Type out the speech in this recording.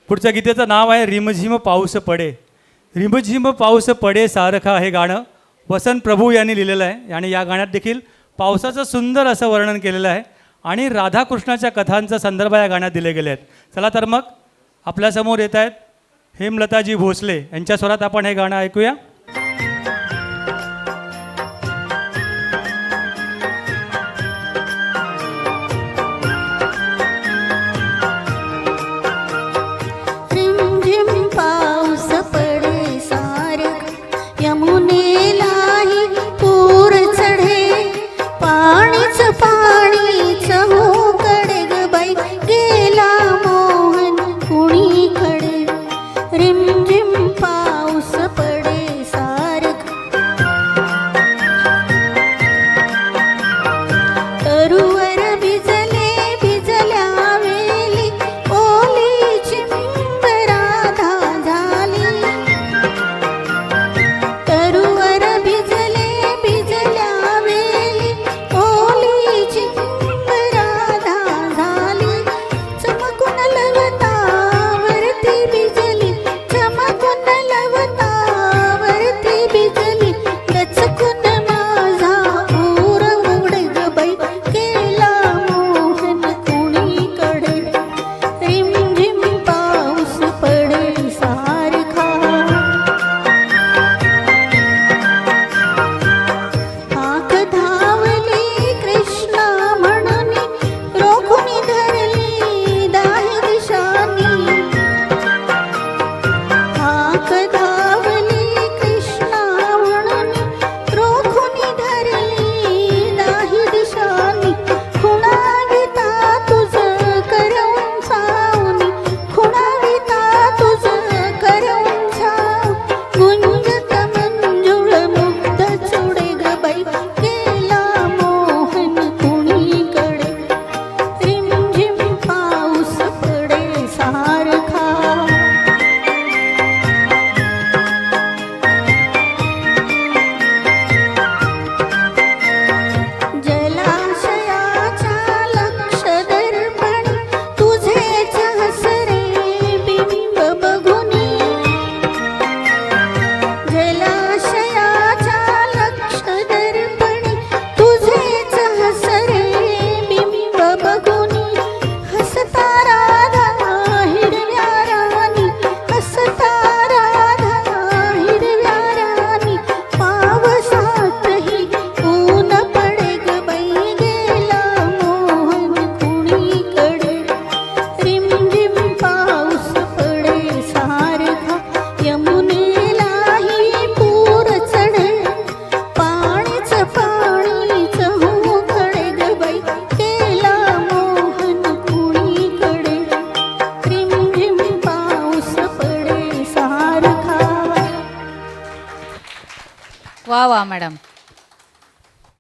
पुढच्या गीतेचं नाव आहे रिमझिम पाऊस पडे. रिमझिम पाऊस पडे सारखा हे गाणं वसंत प्रभू यांनी लिहिलेलं आहे आणि या गाण्यात देखील पावसाचं सुंदर असं वर्णन केलेलं आहे आणि राधाकृष्णाच्या कथांचा संदर्भ या गाण्यात दिले गेले आहेत. चला तर मग आपल्यासमोर येत आहेत हेमलताजी भोसले यांच्या स्वरात आपण हे गाणं ऐकूया. वाह वाह मॅडम.